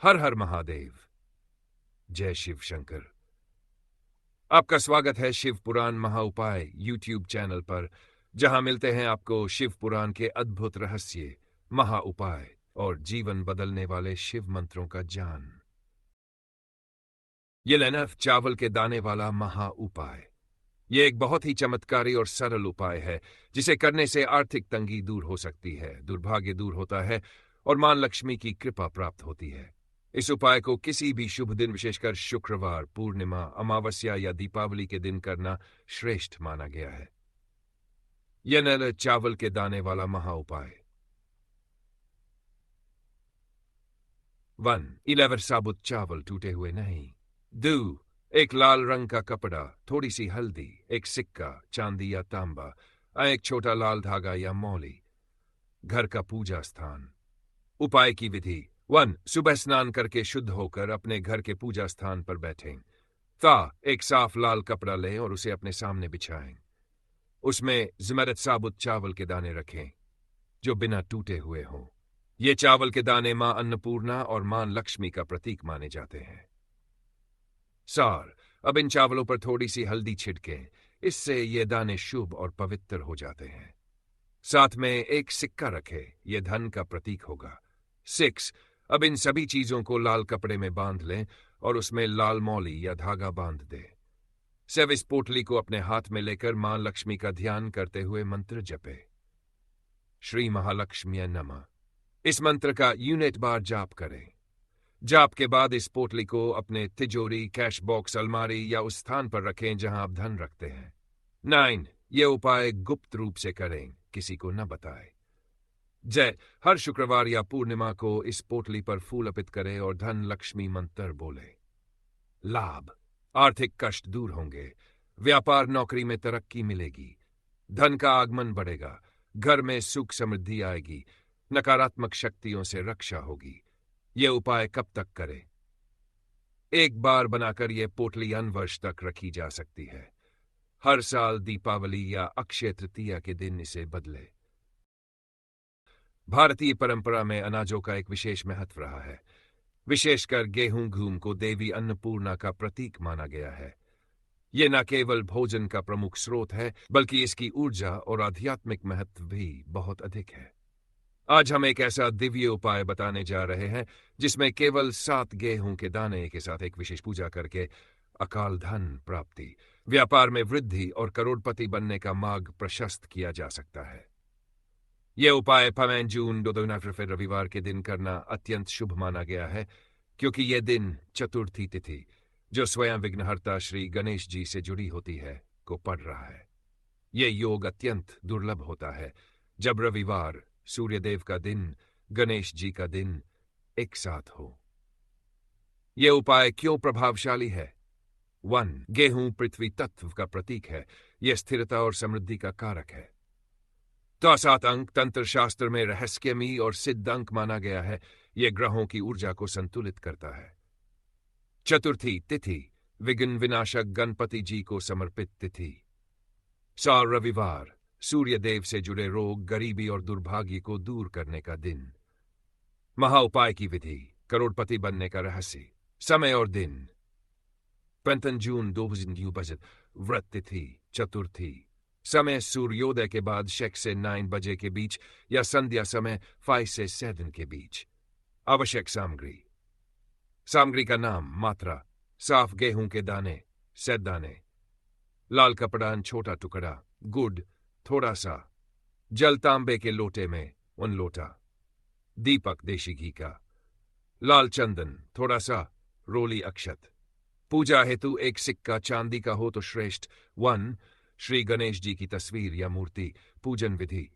हर हर महादेव। जय शिव शंकर। आपका स्वागत है शिव पुराण महाउपाय यूट्यूब चैनल पर, जहां मिलते हैं आपको शिव पुराण के अद्भुत रहस्य, महाउपाय और जीवन बदलने वाले शिव मंत्रों का ज्ञान। ये लेना चावल के दाने वाला महाउपाय। ये एक बहुत ही चमत्कारी और सरल उपाय है, जिसे करने से आर्थिक तंगी दूर हो सकती है, दुर्भाग्य दूर होता है और मां लक्ष्मी की कृपा प्राप्त होती है। इस उपाय को किसी भी शुभ दिन, विशेषकर शुक्रवार, पूर्णिमा, अमावस्या या दीपावली के दिन करना श्रेष्ठ माना गया है। यह नल चावल के दाने वाला महाउपाय। 1. 11 साबुत चावल, टूटे हुए नहीं। 2. एक लाल रंग का कपड़ा, थोड़ी सी हल्दी, एक सिक्का, चांदी या तांबा, एक छोटा लाल धागा या मौली। घर का पूजा स्थान। उपाय की विधि। 1. सुबह स्नान करके शुद्ध होकर अपने घर के पूजा स्थान पर बैठें। एक साफ लाल कपड़ा लें और उसे अपने सामने बिछाएं। उसमें ज़मरत साबुत चावल के दाने रखें, जो बिना टूटे हुए हों। ये चावल के दाने मां अन्नपूर्णा और मां लक्ष्मी का प्रतीक माने जाते हैं। सार। अब इन चावलों पर थोड़ी सी हल्दी छिड़कें, इससे ये दाने शुभ और पवित्र हो जाते हैं। साथ में एक सिक्का रखें, यह धन का प्रतीक होगा। 6. अब इन सभी चीजों को लाल कपड़े में बांध लें और उसमें लाल मौली या धागा बांध दें। 7. इस पोटली को अपने हाथ में लेकर मां लक्ष्मी का ध्यान करते हुए मंत्र जपे। श्री महालक्ष्मी नमः। इस मंत्र का यूनिट बार जाप करें। जाप के बाद इस पोटली को अपने तिजोरी, कैश बॉक्स, अलमारी या उस स्थान पर रखें जहां आप धन रखते हैं। 9. यह उपाय गुप्त रूप से करें, किसी को न बताएं। जय। हर शुक्रवार या पूर्णिमा को इस पोटली पर फूल अर्पित करें और धन लक्ष्मी मंत्र बोले। लाभ। आर्थिक कष्ट दूर होंगे, व्यापार नौकरी में तरक्की मिलेगी, धन का आगमन बढ़ेगा, घर में सुख समृद्धि आएगी, नकारात्मक शक्तियों से रक्षा होगी। यह उपाय कब तक करें? एक बार बनाकर यह पोटली अनवर्ष तक रखी जा सकती है। हर साल दीपावली या अक्षय तृतीया के दिन इसे बदले। भारतीय परंपरा में अनाजों का एक विशेष महत्व रहा है। विशेषकर गेहूं घूम को देवी अन्नपूर्णा का प्रतीक माना गया है। यह न केवल भोजन का प्रमुख स्रोत है, बल्कि इसकी ऊर्जा और आध्यात्मिक महत्व भी बहुत अधिक है। आज हम एक ऐसा दिव्य उपाय बताने जा रहे हैं, जिसमें केवल 7 गेहूं के दाने के साथ एक विशेष पूजा करके अकाल धन प्राप्ति, व्यापार में वृद्धि और करोड़पति बनने का मार्ग प्रशस्त किया जा सकता है। यह उपाय 5 जून 2019 रविवार के दिन करना अत्यंत शुभ माना गया है, क्योंकि यह दिन चतुर्थी तिथि, जो स्वयं विघ्नहर्ता श्री गणेश जी से जुड़ी होती है, को पड़ रहा है। यह योग अत्यंत दुर्लभ होता है, जब रविवार, सूर्यदेव का दिन, गणेश जी का दिन एक साथ हो। यह उपाय क्यों प्रभावशाली है? 1. गेहूं पृथ्वी तत्व का प्रतीक है। यह स्थिरता और समृद्धि का कारक है। 7 अंक तंत्र शास्त्र में रहस्यमयी और सिद्ध अंक माना गया है। यह ग्रहों की ऊर्जा को संतुलित करता है। चतुर्थी तिथि विघ्न विनाशक गणपति जी को समर्पित तिथि। रविवार, सूर्य देव से जुड़े रोग, गरीबी और दुर्भाग्य को दूर करने का दिन। महाउपाय की विधि, करोड़पति बनने का रहस्य। समय और दिन 15 जून 2020, व्रत तिथि चतुर्थी। समय सूर्योदय के बाद 6 से 9 बजे के बीच या संध्या समय 5 से 7 के बीच। आवश्यक सामग्री। सामग्री का नाम, मात्रा: साफ गेहूं के दाने 7 दाने, लाल कपड़ा छोटा टुकड़ा, गुड़ थोड़ा सा, जल तांबे के लोटे में 1 लोटा, दीपक देशी घी का, लाल चंदन थोड़ा सा, रोली अक्षत। पूजा हेतु एक सिक्का चांदी का हो तो श्रेष्ठ। 1. श्री गणेश जी की तस्वीर या मूर्ति। पूजन विधि।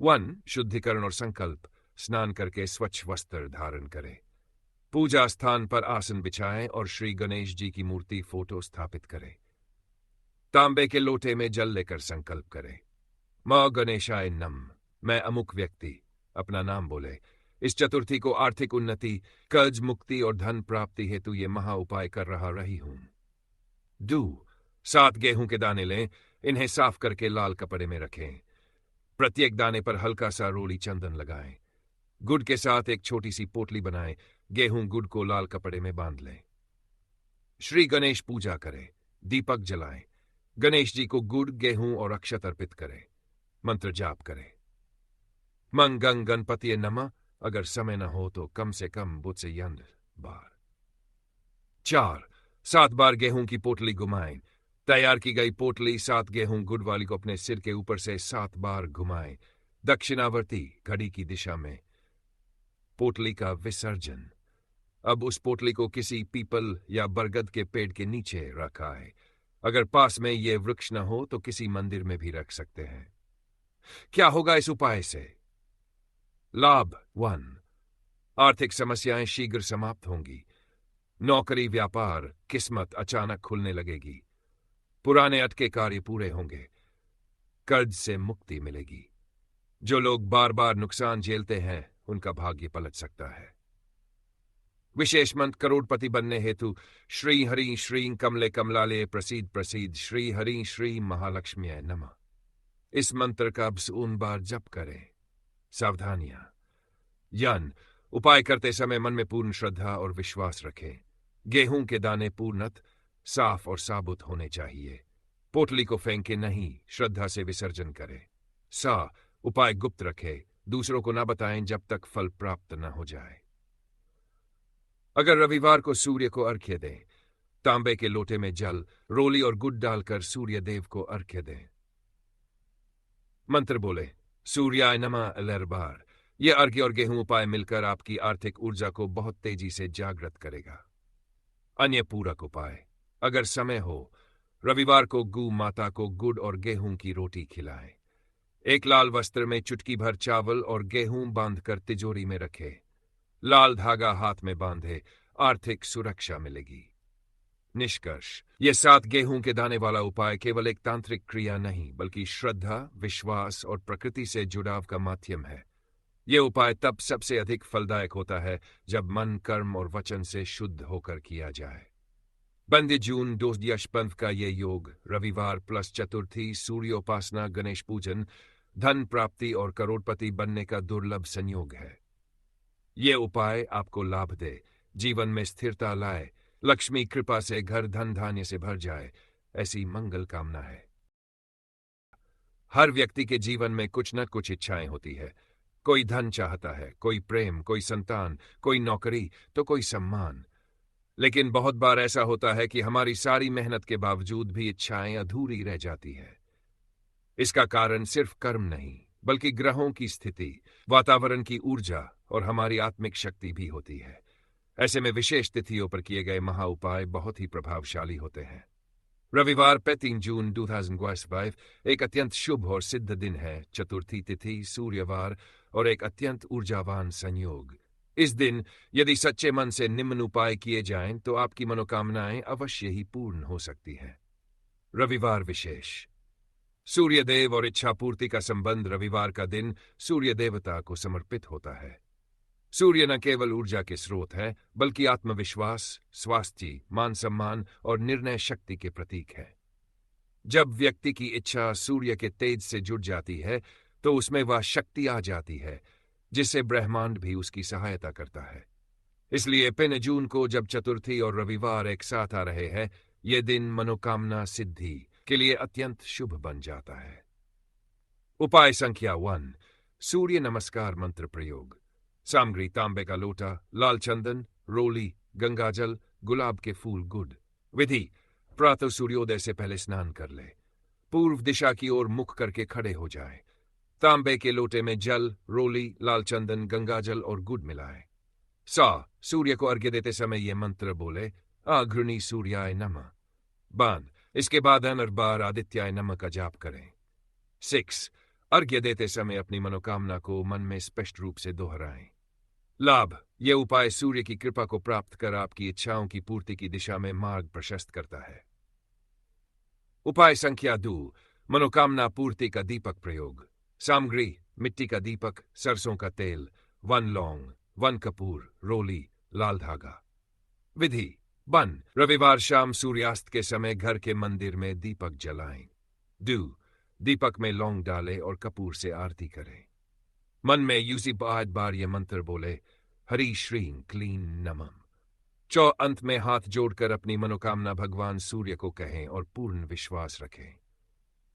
1. शुद्धिकरण और संकल्प। स्नान करके स्वच्छ वस्त्र धारण करें। पूजा स्थान पर आसन बिछाएं और श्री गणेश जी की मूर्ति फोटो स्थापित करें। तांबे के लोटे में जल लेकर संकल्प करें। मां गणेशाय नम। मैं अमुक व्यक्ति अपना नाम बोले। इस चतुर्थी को आर्थिक उन्नति, कर्ज मुक्ति और धन प्राप्ति हेतु ये महा उपाय कर रही हूं। 2. 7 गेहूं के दाने लें, इन्हें साफ करके लाल कपड़े में रखें। प्रत्येक दाने पर हल्का सा रोली चंदन लगाएं। गुड़ के साथ एक छोटी सी पोटली बनाएं। गेहूं गुड़ को लाल कपड़े में बांध लें। श्री गणेश पूजा करें। दीपक जलाएं। गणेश जी को गुड़, गेहूं और अक्षत अर्पित करें। मंत्र जाप करें। मंग गंग गणपति नमः। अगर समय न हो तो कम से कम बुध से यंद बार। 4. 7 बार गेहूं की पोटली घुमाएं। तैयार की गई पोटली 7 गेहूं गुड़ वाली को अपने सिर के ऊपर से 7 बार घुमाएं, दक्षिणावर्ती घड़ी की दिशा में। पोटली का विसर्जन। अब उस पोटली को किसी पीपल या बरगद के पेड़ के नीचे रखा है। अगर पास में ये वृक्ष न हो तो किसी मंदिर में भी रख सकते हैं। क्या होगा इस उपाय से? लाभ 1. आर्थिक समस्याएं शीघ्र समाप्त होंगी। नौकरी, व्यापार, किस्मत अचानक खुलने लगेगी। पुराने अटके कार्य पूरे होंगे। कर्ज से मुक्ति मिलेगी। जो लोग बार बार नुकसान झेलते हैं उनका भाग्य पलट सकता है। विशेष मंत्र करोड़पति बनने हेतु श्री हरि श्री कमले कमलाले प्रसीद प्रसीद श्री हरि श्री महालक्ष्मी नमः। इस मंत्र का 1 बार जप करें। सावधानियां। यन उपाय करते समय मन में पूर्ण श्रद्धा और विश्वास रखें। गेहूं के दाने पूर्णत साफ और साबुत होने चाहिए। पोटली को फेंके नहीं, श्रद्धा से विसर्जन करें। उपाय गुप्त रखें। दूसरों को न बताएं जब तक फल प्राप्त न हो जाए। अगर रविवार को सूर्य को अर्घ्य दें, तांबे के लोटे में जल, रोली और गुड़ डालकर सूर्य देव को अर्घ्य दें। मंत्र बोले सूर्याय नमः 11 बार। यह अर्घ्य और गेहूं उपाय मिलकर आपकी आर्थिक ऊर्जा को बहुत तेजी से जागृत करेगा। अन्य पूरक उपाय। अगर समय हो, रविवार को गौ माता को गुड़ और गेहूं की रोटी खिलाएं। एक लाल वस्त्र में चुटकी भर चावल और गेहूं बांधकर तिजोरी में रखें। लाल धागा हाथ में बांधे, आर्थिक सुरक्षा मिलेगी। निष्कर्ष, यह 7 गेहूं के दाने वाला उपाय केवल एक तांत्रिक क्रिया नहीं, बल्कि श्रद्धा, विश्वास और प्रकृति से जुड़ाव का माध्यम है। यह उपाय तब सबसे अधिक फलदायक होता है जब मन, कर्म और वचन से शुद्ध होकर किया जाए। 12 जून 2015 का यह योग रविवार प्लस चतुर्थी, सूर्योपासना, गणेश पूजन, धन प्राप्ति और करोड़पति बनने का दुर्लभ संयोग है। यह उपाय आपको लाभ दे, जीवन में स्थिरता लाए, लक्ष्मी कृपा से घर धन धान्य से भर जाए, ऐसी मंगल कामना है। हर व्यक्ति के जीवन में कुछ न कुछ इच्छाएं होती है। कोई धन चाहता है, कोई प्रेम, कोई संतान, कोई नौकरी तो कोई सम्मान। लेकिन बहुत बार ऐसा होता है कि हमारी सारी मेहनत के बावजूद भी इच्छाएं अधूरी रह जाती है। इसका कारण सिर्फ कर्म नहीं, बल्कि ग्रहों की स्थिति, वातावरण की ऊर्जा और हमारी आत्मिक शक्ति भी होती है। ऐसे में विशेष तिथियों पर किए गए महा उपाय बहुत ही प्रभावशाली होते हैं। रविवार 3 जून 2025 एक अत्यंत शुभ और सिद्ध दिन है। चतुर्थी तिथि, सूर्यवार और एक अत्यंत ऊर्जावान संयोग। इस दिन यदि सच्चे मन से निम्न उपाय किए जाएं तो आपकी मनोकामनाएं अवश्य ही पूर्ण हो सकती हैं। रविवार विशेष। सूर्यदेव और इच्छा पूर्ति का संबंध रविवार का दिन सूर्य देवता को समर्पित होता है। सूर्य न केवल ऊर्जा के स्रोत है, बल्कि आत्मविश्वास, स्वास्थ्य, मान सम्मान और निर्णय शक्ति के प्रतीक है। जब व्यक्ति की इच्छा सूर्य के तेज से जुड़ जाती है तो उसमें वह शक्ति आ जाती है जिससे ब्रह्मांड भी उसकी सहायता करता है। इसलिए 3 जून को जब चतुर्थी और रविवार एक साथ आ रहे हैं, यह दिन मनोकामना सिद्धि के लिए अत्यंत शुभ बन जाता है। उपाय संख्या 1, सूर्य नमस्कार मंत्र प्रयोग। सामग्री तांबे का लोटा, लाल चंदन, रोली, गंगाजल, गुलाब के फूल, गुड़। विधि, प्रातः सूर्योदय से पहले स्नान कर ले। पूर्व दिशा की ओर मुख करके खड़े हो जाए। तांबे के लोटे में जल, रोली, लाल चंदन, गंगाजल और गुड़ मिलाए। सूर्य को अर्घ्य देते समय यह मंत्र बोले अग्रणी सूर्याय नमः। बांध। इसके बाद 11 बार आदित्याय नमः का जाप करें। 6. अर्घ्य देते समय अपनी मनोकामना को मन में स्पष्ट रूप से दोहराएं। लाभ, यह उपाय सूर्य की कृपा को प्राप्त कर आपकी इच्छाओं की पूर्ति की दिशा में मार्ग प्रशस्त करता है। उपाय संख्या 2, मनोकामना पूर्ति का दीपक प्रयोग। सामग्री, मिट्टी का दीपक, सरसों का तेल, 1 लौंग, 1 कपूर, रोली, लाल धागा। विधि, रविवार शाम सूर्यास्त के समय घर के मंदिर में दीपक जलाएं। दीपक में लौंग डालें और कपूर से आरती करें। मन में यूसी 8 बार ये मंत्र बोले, हरी श्रीं क्लीं नमः। चौ अंत में हाथ जोड़कर अपनी मनोकामना भगवान सूर्य को कहें और पूर्ण विश्वास रखें।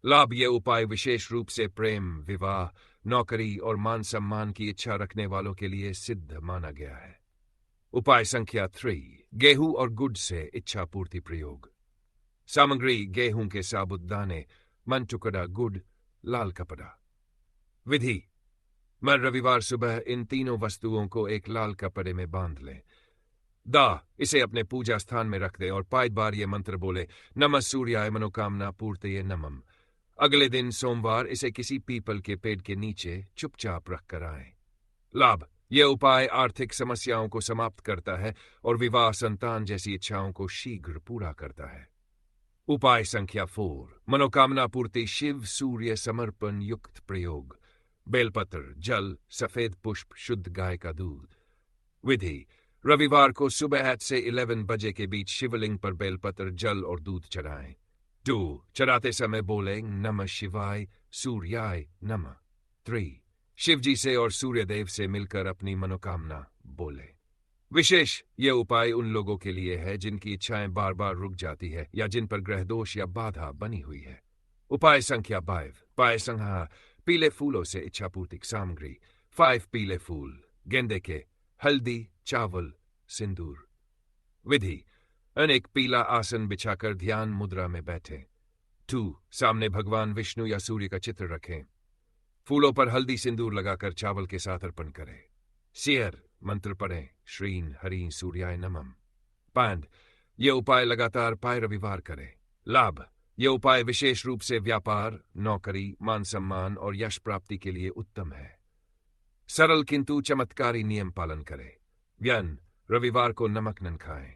लाभ ये उपाय विशेष रूप से प्रेम, विवाह, नौकरी और मान सम्मान की इच्छा रखने वालों के लिए सिद्ध माना गया है। उपाय संख्या 3, गेहूं और गुड़ से इच्छा पूर्ति प्रयोग। सामग्री: गेहूं के साबुत दाने, मन टुकड़ा गुड़, लाल कपड़ा। विधि: मर रविवार सुबह इन तीनों वस्तुओं को एक लाल कपड़े में बांध लें। इसे अपने पूजा स्थान में रख दें और 5 बार ये मंत्र बोले, नमः सूर्याय मनोकामना पूर्तये नमः। अगले दिन सोमवार इसे किसी पीपल के पेड़ के नीचे चुपचाप रख कर आए। लाभ: यह उपाय आर्थिक समस्याओं को समाप्त करता है और विवाह, संतान जैसी इच्छाओं को शीघ्र पूरा करता है। उपाय संख्या 4, मनोकामना पूर्ति शिव सूर्य समर्पण युक्त प्रयोग। बेलपत्र, जल, सफेद पुष्प, शुद्ध गाय का दूध। विधि: रविवार को सुबह 8 से 11 बजे के बीच शिवलिंग पर बेलपत्र, जल और दूध चढ़ाएं। 2. चढ़ाते समय बोलें, नमः शिवाय, सूर्याय नमः। 3. शिवजी से और सूर्यदेव से मिलकर अपनी मनोकामना बोले। विशेष ये उपाय उन लोगों के लिए है जिनकी इच्छाएं बार बार रुक जाती है या जिन पर ग्रह दोष या बाधा बनी हुई है। उपाय संख्या 5, पाय संहार, पीले फूलों से इच्छा पूर्ति सामग्री। 5 पीले फूल, गेंदे के, हल्दी, चावल, सिंदूर। विधि: अनेक पीला आसन बिछाकर ध्यान मुद्रा में बैठें। 2. सामने भगवान विष्णु या सूर्य का चित्र रखें। फूलों पर हल्दी सिंदूर लगाकर चावल के साथ अर्पण करें। शेयर मंत्र पढ़ें, श्रीं हरिं सूर्याय नमः। 5. यह उपाय लगातार 5 रविवार करें। लाभ: यह उपाय विशेष रूप से व्यापार, नौकरी, मान सम्मान और यश प्राप्ति के लिए उत्तम है। सरल किंतु चमत्कारी नियम पालन करें। व्यन: रविवार को नमक न खाएं।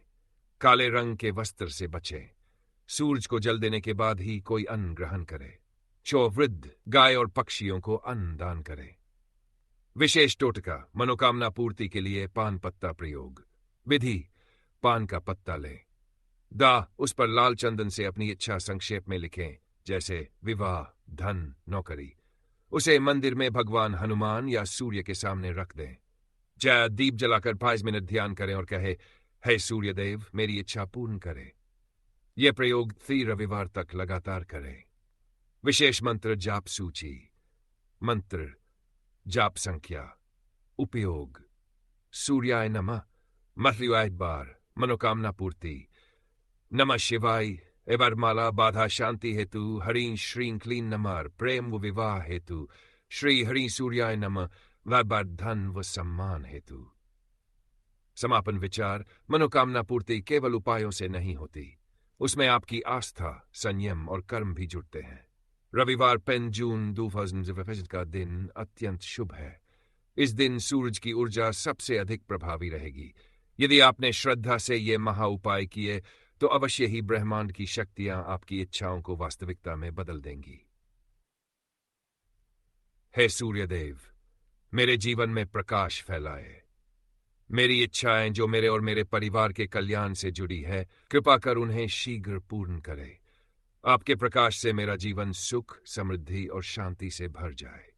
काले रंग के वस्त्र से बचें। सूरज को जल देने के बाद ही कोई अन्न ग्रहण करे। वृद्ध, गाय और पक्षियों को अन्न दान करें। विशेष टोटका: मनोकामना पूर्ति के लिए पान पत्ता प्रयोग। विधि: पान का पत्ता लें। उस पर लाल चंदन से अपनी इच्छा संक्षेप में लिखें, जैसे विवाह, धन, नौकरी। उसे मंदिर में भगवान हनुमान या सूर्य के सामने रख दें। दीप जलाकर 5 मिनट ध्यान करें और कहे, हे सूर्यदेव, मेरी इच्छा पूर्ण करे। यह प्रयोग 3 रविवार तक लगातार करें। विशेष मंत्र जाप सूची। मंत्र, जाप संख्या। उपयोग: सूर्याय नमः मृत्यु 8 बार, मनोकामना पूर्ति। नमः शिवाय वरमाला बाधा शांति हेतु, हरिं श्रीं क्लीं नमः प्रेम व विवाह हेतु, श्री हरि सूर्याय नमः वैबार धन व सम्मान हेतु। समापन विचार: मनोकामना पूर्ति केवल उपायों से नहीं होती, उसमें आपकी आस्था, संयम और कर्म भी जुड़ते हैं। रविवार 5 जून 2025 का दिन अत्यंत शुभ है। इस दिन सूरज की ऊर्जा सबसे अधिक प्रभावी रहेगी। यदि आपने श्रद्धा से ये महा उपाय किए तो अवश्य ही ब्रह्मांड की शक्तियां आपकी इच्छाओं को वास्तविकता में बदल देंगी। हे सूर्यदेव, मेरे जीवन में प्रकाश फैलाए। मेरी इच्छाएं जो मेरे और मेरे परिवार के कल्याण से जुड़ी है, कृपा कर उन्हें शीघ्र पूर्ण करे। आपके प्रकाश से मेरा जीवन सुख, समृद्धि और शांति से भर जाए।